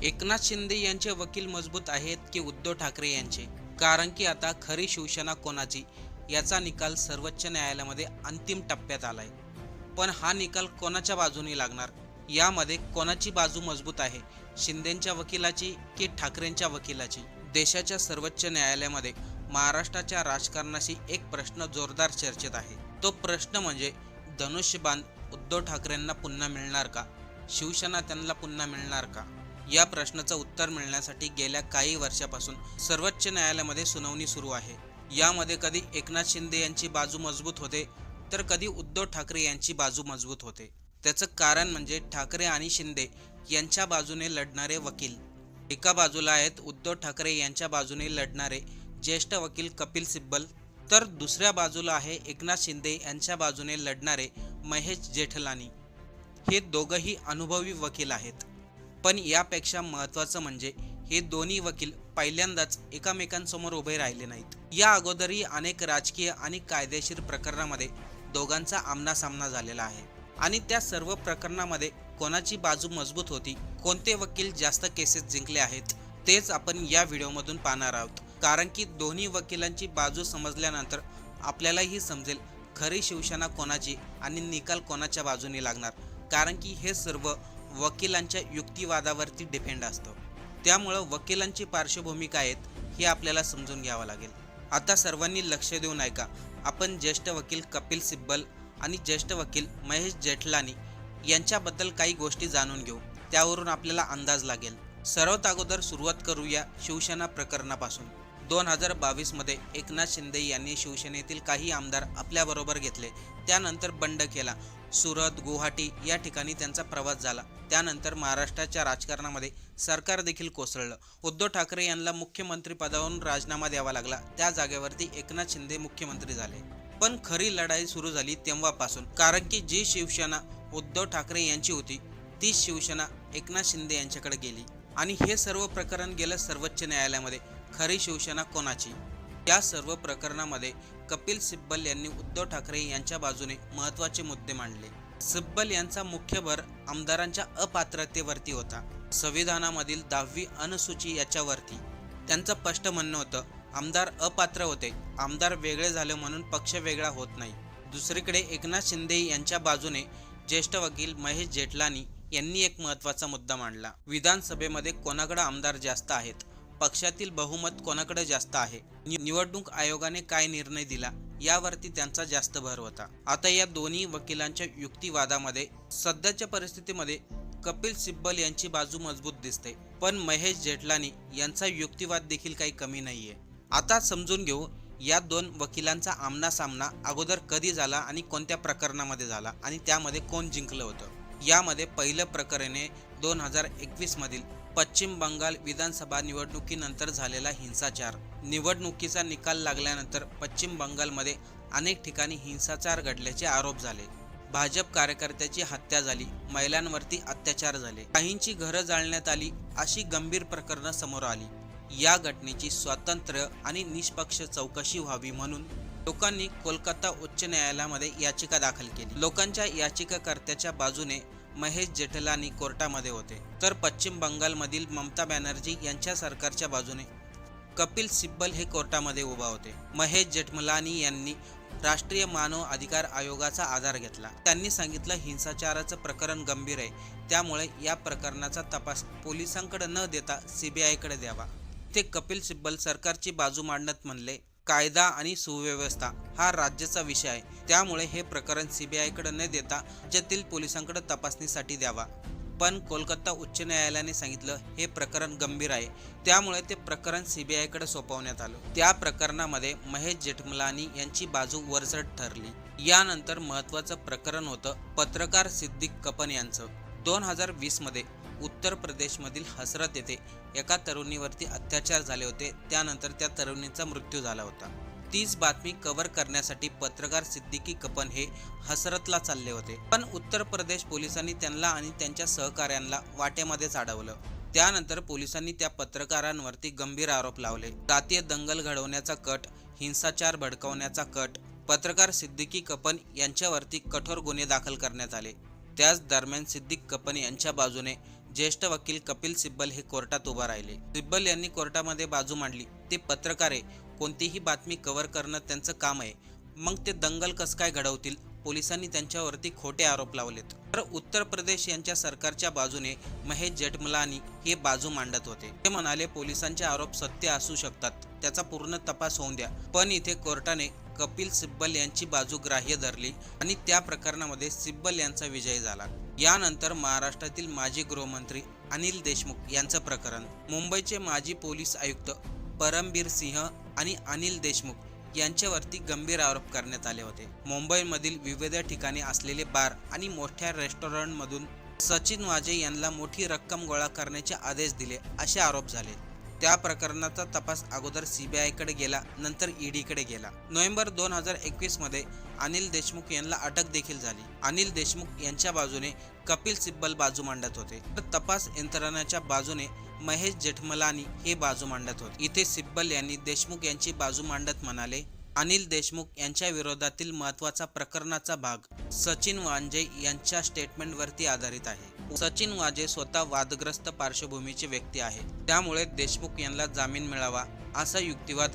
एकनाथ शिंदे यांचे वकील मजबूत आहेत की उद्धव ठाकरे यांचे? कारण की आता खरी शिवसेना कोणाची याचा निकाल सर्वोच्च न्यायालयामध्ये अंतिम टप्प्यात आलाय. पण हा निकाल कोणाच्या बाजूने लागणार? यामध्ये कोणाची बाजू मजबूत आहे? शिंदेच्या वकिलाची की ठाकरेंच्या वकिलाची? देशाच्या सर्वोच्च न्यायालयामध्ये महाराष्ट्राच्या राजकारणाशी एक प्रश्न जोरदार चर्चेत आहे. तो प्रश्न म्हणजे धनुष्यबाण उद्धव ठाकरेंना पुन्हा मिळणार का? शिवसेना त्यांना पुन्हा मिळणार का? या प्रश्नाचं उत्तर मिळण्यासाठी गेल्या काही वर्षापासून सर्वोच्च न्यायालयामध्ये सुनावणी सुरू आहे. यामध्ये कधी एकनाथ शिंदे यांची बाजू मजबूत होते तर कधी उद्धव ठाकरे यांची बाजू मजबूत होते. त्याचं कारण म्हणजे ठाकरे आणि शिंदे यांच्या बाजूने लढणारे वकील. एका बाजूला आहेत उद्धव ठाकरे यांच्या बाजूने लढणारे ज्येष्ठ वकील कपिल सिब्बल, तर दुसऱ्या बाजूला आहे एकनाथ शिंदे यांच्या बाजूने लढणारे महेश जेठलानी. हे दोघंही अनुभवी वकील आहेत. पण यापेक्षा महत्त्वाचं म्हणजे हे दोन्ही वकील पहिल्यांदाच एकमेकांसमोर उभे राहिले नाहीत. या अगोदरही अनेक राजकीय आणि कायदेशीर प्रकरणामध्ये दोघांचा आमनासामना झालेला आहे आणि त्या सर्व प्रकरणामध्ये कोणाची बाजू मजबूत होती, कोणते वकील जास्त केसेस जिंकले आहेत, तेच आपण या व्हिडिओमधून पाहणार आहोत. कारण की दोन्ही वकिलांची बाजू समजल्यानंतर आपल्यालाही समजेल खरी शिवसेना कोणाची आणि निकाल कोणाच्या बाजूने लागणार. कारण की हे सर्व वकिलांच्या युक्तिवादावरती डिपेंड असतं. त्यामुळं वकिलांची पार्श्वभूमी काय आहेत हे आपल्याला समजून घ्यावं लागेल. आता सर्वांनी लक्ष देऊन ऐका. आपण ज्येष्ठ वकील कपिल सिब्बल आणि ज्येष्ठ वकील महेश जेठलानी यांच्याबद्दल काही गोष्टी जाणून घेऊ. त्यावरून आपल्याला अंदाज लागेल. सर्वात अगोदर सुरुवात करूया शिवसेना प्रकरणापासून. 2022 मध्ये एकनाथ शिंदे यांनी शिवसेनेतील काही आमदार आपल्याबरोबर घेतले. त्यानंतर बंड केला. सुरत, गुवाहाटी या ठिकाणी त्यांचा प्रवास झाला. त्यानंतर महाराष्ट्राच्या राजकारणामध्ये सरकार देखील कोसळलं. उद्धव ठाकरे यांना मुख्यमंत्री पदावरून राजीनामा द्यावा लागला. त्या जागेवरती एकनाथ शिंदे मुख्यमंत्री झाले. पण खरी लढाई सुरू झाली तेव्हापासून. कारण की जी शिवसेना उद्धव ठाकरे यांची होती ती शिवसेना एकनाथ शिंदे यांच्याकडे गेली आणि हे सर्व प्रकरण गेलं सर्वोच्च न्यायालयामध्ये. खरी शिवसेना कोणाची? या सर्व प्रकरणामध्ये कपिल सिब्बल यांनी उद्धव ठाकरे यांच्या बाजूने महत्त्वाचे मुद्दे मांडले. सिब्बल यांचा मुख्य भर आमदारांच्या अपात्रतेवरती होता. संविधानामधील 10वी अनुसूची याच्यावरती. त्यांचं स्पष्ट म्हणणं होतं आमदार अपात्र होते, आमदार वेगळे झाले म्हणून पक्ष वेगळा होत नाही. दुसरीकडे एकनाथ शिंदे यांच्या बाजूने ज्येष्ठ वकील महेश जेठलानी यांनी एक महत्त्वाचा मुद्दा मांडला. विधानसभेमध्ये कोणाकडे आमदार जास्त आहेत, पक्षातील बहुमत कोणाकडे जास्त आहे, निवडणूक आयोगाने काय निर्णय दिला यावरती त्यांचा जास्त भर होता. आता या दोन्ही वकिलांच्या युक्तिवादामध्ये सध्याच्या परिस्थितीमध्ये कपिल सिब्बल यांची बाजू मजबूत दिसते, पण महेश जेठलानी यांचा युक्तिवाद देखील काही कमी नाहीये. आता समजून घेऊ या दोन वकिलांचा आमनासामना अगोदर कधी झाला आणि कोणत्या प्रकरणामध्ये झाला आणि त्यामध्ये कोण जिंकलं होतं. यामध्ये पहिलं प्रकरण आहे 2021 मधील पश्चिम बंगाल विधानसभा निवडणुकीनंतर झालेला हिंसाचार. निवडणुकीचा निकाल लागल्यानंतर पश्चिम बंगालमध्ये अनेक ठिकाणी हिंसाचार घडल्याचे आरोप झाले. भाजप कार्यकर्त्याची हत्या झाली, महिलांवरती अत्याचार झाले, काहींची घरं जाळण्यात आली, अशी गंभीर प्रकरणं समोर आली. या घटनेची स्वतंत्र आणि निष्पक्ष चौकशी व्हावी म्हणून लोकांनी कोलकाता उच्च न्यायालयामध्ये याचिका दाखल केली. लोकांच्या याचिकाकर्त्याच्या बाजूने महेश जेठलानी कोर्टामध्ये होते, तर पश्चिम बंगालमधील ममता बॅनर्जी यांच्या सरकारच्या बाजूने कपिल सिब्बल हे कोर्टामध्ये उभा होते. महेश जेठमलानी यांनी राष्ट्रीय मानव अधिकार आयोगाचा आधार घेतला. त्यांनी सांगितलं हिंसाचाराचं प्रकरण गंभीर आहे, त्यामुळे या प्रकरणाचा तपास पोलिसांकडे न देता CBIकडे द्यावा. ते कपिल सिब्बल सरकारची बाजू मांडत म्हणले कायदा आणि सुव्यवस्था हा राज्याचा विषय आहे, त्यामुळे हे प्रकरण CBIकडे न देता राज्यातील पोलिसांकडे तपासणीसाठी द्यावा. पण कोलकाता उच्च न्यायालयाने सांगितलं हे प्रकरण गंभीर आहे, त्यामुळे ते प्रकरण CBIकडे सोपवण्यात आलं. त्या प्रकरणामध्ये महेश जेठमलानी यांची बाजू वरचढ ठरली. यानंतर महत्त्वाचं प्रकरण होतं पत्रकार सिद्दीक कपन यांचं. 2020 मध्ये उत्तर प्रदेशमधील हसरत येथे एका तरुणीवरती अत्याचार झाले होते. त्यानंतर त्या तरुणीचा मृत्यू झाला होता. तीच बातमी कव्हर करण्यासाठी पत्रकार सिद्दीकी कपन हे हसरतला चालले होते, पण उत्तर प्रदेश पोलिसांनी त्यांना आणि त्यांच्या सहकाऱ्यांना वाटेमध्येच अडवलं. त्यानंतर पोलिसांनी त्या पत्रकारांवरती गंभीर आरोप लावले. जातीय दंगल घडवण्याचा कट, हिंसाचार भडकवण्याचा कट. पत्रकार सिद्दीकी कपन यांच्यावरती कठोर गुन्हे दाखल करण्यात आले. त्याच दरम्यान सिद्दीक कपन यांच्या बाजूने ज्येष्ठ वकील कपिल सिब्बल हे कोर्टात उभा राहिले. सिब्बल यांनी कोर्टामध्ये बाजू मांडली. ते पत्रकार आहे, कोणतीही बातमी कव्हर करणं त्यांचं काम आहे. मग ते दंगल कसं काय घडवतील? पोलिसांनी त्यांच्यावरती खोटे आरोप लावलेत. तर उत्तर प्रदेश यांच्या सरकारच्या बाजूने महेश जेठमलानी हे बाजू मांडत होते. ते म्हणाले पोलिसांचे आरोप सत्य असू शकतात, त्याचा पूर्ण तपास होऊन द्या. पण इथे कोर्टाने कपिल सिब्बल यांची बाजू ग्राह्य धरली आणि त्या प्रकरणामध्ये सिब्बल यांचा विजय झाला. यानंतर महाराष्ट्रातील माजी गृहमंत्री अनिल देशमुख यांचं प्रकरण. मुंबईचे माजी पोलीस आयुक्त परमबीर सिंह आणि अनिल देशमुख यांच्यावरती गंभीर आरोप करण्यात आले होते. मुंबईमधील विविध ठिकाणी असलेले बार आणि मोठ्या रेस्टॉरंटमधून सचिन वाजे यांना मोठी रक्कम गोळा करण्याचे आदेश दिले असे आरोप झाले. त्या प्रकरणाचा तपास अगोदर सीबीआयकडे गेला, नंतर ईडीकडे गेला. नोव्हेंबर 2021 मध्ये अनिल देशमुख यांना अटक देखील झाली. अनिल देशमुख यांच्या बाजूने कपिल सिब्बल बाजू मांडत होते, तर तपास यंत्रणाच्या बाजूने महेश जेठमलानी हे बाजू मांडत होते. इथे सिब्बल यांनी देशमुख यांची बाजू मांडत म्हणाले, अनिल देशमुख यांच्या विरोधातील महत्त्वाचा प्रकरणाचा भाग सचिन वाजे यांच्या स्टेटमेंटवरती आधारित आहे. सचिन वाजे स्वतः वादग्रस्त पार्श्वभूमीचे व्यक्ती आहे, त्यामुळे देशमुख यांना जामीन मिळावा असा युक्तिवाद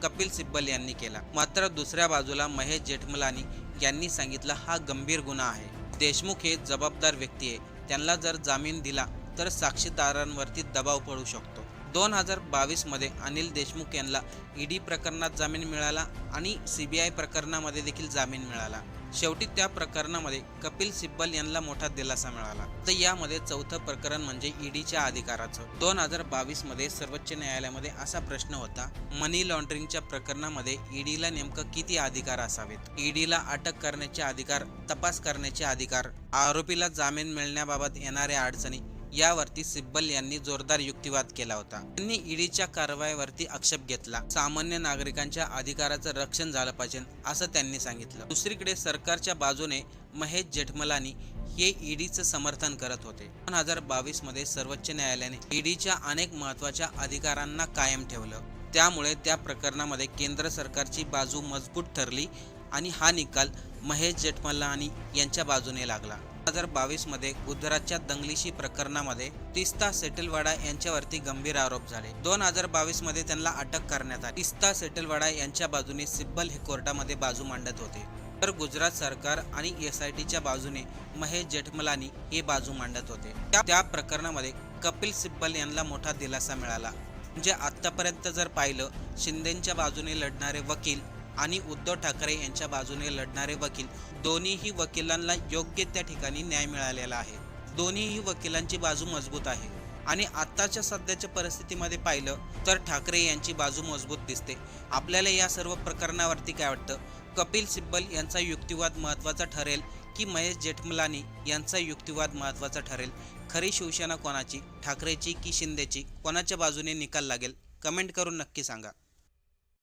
कपिल सिब्बल यांनी केला. मात्र दुसऱ्या बाजूला महेश जेठमलानी यांनी सांगितलं हा गंभीर गुन्हा आहे. देशमुख हे जबाबदार व्यक्ती आहे, त्यांना जर जामीन दिला तर साक्षीदारांवरती दबाव पडू शकतो. 2022 मध्ये अनिल देशमुख यांना ईडी प्रकरणात जामीन मिळाला आणि सीबीआय प्रकरणामध्ये देखील जामीन मिळाला. शेवटी त्या प्रकरणामध्ये कपिल सिब्बल यांना मोठा दिलासा मिळाला. तर यामध्ये चौथं प्रकरण म्हणजे ईडीच्या अधिकाराचं. 2022 मध्ये सर्वोच्च न्यायालयामध्ये असा प्रश्न होता, मनी लॉन्ड्रिंगच्या प्रकरणामध्ये ईडीला नेमकं किती अधिकार असावेत? ईडीला अटक करण्याचे अधिकार, तपास करण्याचे अधिकार, आरोपीला जामीन मिळण्याबाबत येणाऱ्या अडचणी यावरती सिब्बल यांनी जोरदार युक्तिवाद केला होता. त्यांनी ईडीच्या कारवाईवरती आक्षेप घेतला. सामान्य नागरिकांच्या अधिकाराचं रक्षण झालं पाहिजे असं त्यांनी सांगितलं. दुसरीकडे सरकारच्या बाजूने महेश जेठमलानी हे ईडीचं समर्थन करत होते. 2022 मध्ये सर्वोच्च न्यायालयाने ईडीच्या अनेक महत्त्वाच्या अधिकारांना कायम ठेवलं. त्यामुळे त्या प्रकरणामध्ये केंद्र सरकारची बाजू मजबूत ठरली आणि हा निकाल महेश जेठमलानी यांच्या बाजूने लागला. 2022 मध्ये गुजरातच्या दंगलीशी प्रकरणामध्ये तिस्ता सेटलवाडा यांच्यावरती गंभीर आरोप झाले. 2022 मध्ये त्यांना अटक करण्यात आली. तिस्ता सेटलवाडा यांच्या बाजूने सिब्बल हे कोर्टामध्ये बाजू मांडत होते, तर गुजरात सरकार आणि एसआयटीच्या बाजूने महेश जेठमलानी हे बाजू मांडत होते. त्या प्रकरणामध्ये कपिल सिब्बल यांना मोठा दिलासा मिळाला. म्हणजे आतापर्यंत जर पाहिलं, शिंदेच्या बाजूने लढणारे वकील आणि उद्धव ठाकरे यांच्या बाजूने लढणारे वकील, दोन्हीही वकिलांना योग्य त्या ठिकाणी न्याय मिळालेला आहे. दोन्हीही वकिलांची बाजू मजबूत आहे आणि आत्ताच्या सध्याच्या परिस्थितीमध्ये पाहिलं तर ठाकरे यांची बाजू मजबूत दिसते. आपल्याला या सर्व प्रकरणावरती काय वाटतं? कपिल सिब्बल यांचा युक्तिवाद महत्त्वाचा ठरेल की महेश जेठमलानी यांचा युक्तिवाद महत्त्वाचा ठरेल? खरी शिवसेना कोणाची, ठाकरेची की शिंदेची? कोणाच्या बाजूने निकाल लागेल? कमेंट करून नक्की सांगा.